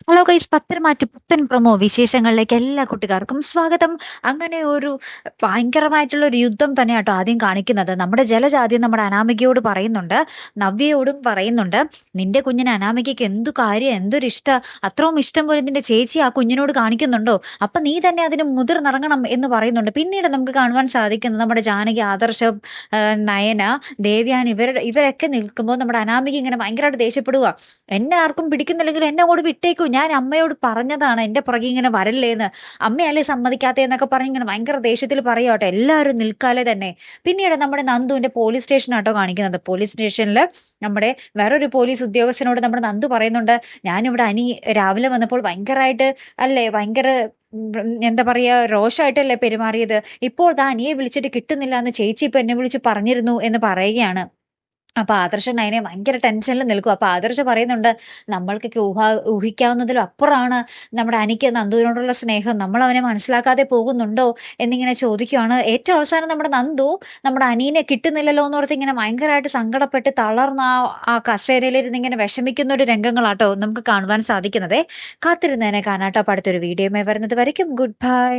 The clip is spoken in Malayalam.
ഹലോ ഗൈസ്, പത്തരമാറ്റ് പുത്തൻ പ്രൊമോ വിശേഷങ്ങളിലേക്ക് എല്ലാ കുട്ടികാർക്കും സ്വാഗതം. അങ്ങനെ ഒരു ഭയങ്കരമായിട്ടുള്ള ഒരു യുദ്ധം തന്നെയാട്ടോ ആദ്യം കാണിക്കുന്നത്. നമ്മുടെ ജലജ ആദ്യം നമ്മുടെ അനാമികയോട് പറയുന്നുണ്ട്, നവ്യയോടും പറയുന്നുണ്ട്, നിന്റെ കുഞ്ഞിന് അനാമികയ്ക്ക് എന്തു കാര്യം, എന്തൊരു ഇഷ്ട, അത്രയും ഇഷ്ടം പോലെ നിന്റെ ചേച്ചി ആ കുഞ്ഞിനോട് കാണിക്കുന്നുണ്ടോ, അപ്പൊ നീ തന്നെ അതിന് മുതിർന്നിറങ്ങണം എന്ന് പറയുന്നുണ്ട്. പിന്നീട് നമുക്ക് കാണുവാൻ സാധിക്കുന്നത് നമ്മുടെ ജാനകി, ആദർശം, നയന, ദേവ്യാൻ ഇവരൊക്കെ നിൽക്കുമ്പോൾ നമ്മുടെ അനാമിക ഇങ്ങനെ ഭയങ്കരമായിട്ട് ദേഷ്യപ്പെടുക. എന്നെ ആർക്കും പിടിക്കുന്നില്ലെങ്കിൽ എന്നെ അങ്ങോട്ട് വിട്ടേക്കൂ, ഞാൻ അമ്മയോട് പറഞ്ഞതാണ് എന്റെ പുറകെ ഇങ്ങനെ വരല്ലേന്ന്, അമ്മയല്ലേ സമ്മതിക്കാത്തേന്നൊക്കെ പറഞ്ഞ് ഇങ്ങനെ ഭയങ്കര ദേഷ്യത്തിൽ പറയാട്ടോ. എല്ലാവരും നിൽക്കാതെ തന്നെ. പിന്നീട് നമ്മുടെ നന്ദുവിന്റെ പോലീസ് സ്റ്റേഷനാട്ടോ കാണിക്കുന്നത്. പോലീസ് സ്റ്റേഷനിൽ നമ്മുടെ വേറൊരു പോലീസ് ഉദ്യോഗസ്ഥനോട് നമ്മുടെ നന്ദു പറയുന്നുണ്ട്, ഞാനിവിടെ രാവിലെ വന്നപ്പോൾ ഭയങ്കരമായിട്ട് അല്ലേ, ഭയങ്കര എന്താ പറയാ, രോഷമായിട്ടല്ലേ പെരുമാറിയത്, ഇപ്പോൾ ദാ അനിയെ വിളിച്ചിട്ട് കിട്ടുന്നില്ല എന്ന് ചേച്ചി ഇപ്പൊ എന്നെ വിളിച്ച് പറഞ്ഞിരുന്നു എന്ന് പറയുകയാണ്. അപ്പൊ ആദർശൻ അതിനെ ഭയങ്കര ടെൻഷനിൽ നിൽക്കും. അപ്പൊ ആദർശ പറയുന്നുണ്ട്, നമ്മൾക്കൊക്കെ ഊഹിക്കാവുന്നതിലും അപ്പുറമാണ് നമ്മുടെ അനിക്ക് നന്ദുവിനോടുള്ള സ്നേഹം, നമ്മൾ അവനെ മനസ്സിലാക്കാതെ പോകുന്നുണ്ടോ എന്നിങ്ങനെ ചോദിക്കുകയാണ്. ഏറ്റവും അവസാനം നമ്മുടെ നന്ദു നമ്മുടെ അനീനെ കിട്ടുന്നില്ലല്ലോ എന്ന് ഓർത്ത് ഇങ്ങനെ ഭയങ്കരമായിട്ട് സങ്കടപ്പെട്ട് തളർന്ന ആ കസേരയിലിരുന്ന് ഇങ്ങനെ വിഷമിക്കുന്ന ഒരു രംഗങ്ങളാട്ടോ നമുക്ക് കാണുവാൻ സാധിക്കുന്നത്. കാത്തിരുന്നതിനെ കാണാട്ടോ. അപ്പൊ അടുത്തൊരു വീഡിയോയുമായി വരുന്നത് വരയ്ക്കും ഗുഡ് ബൈ.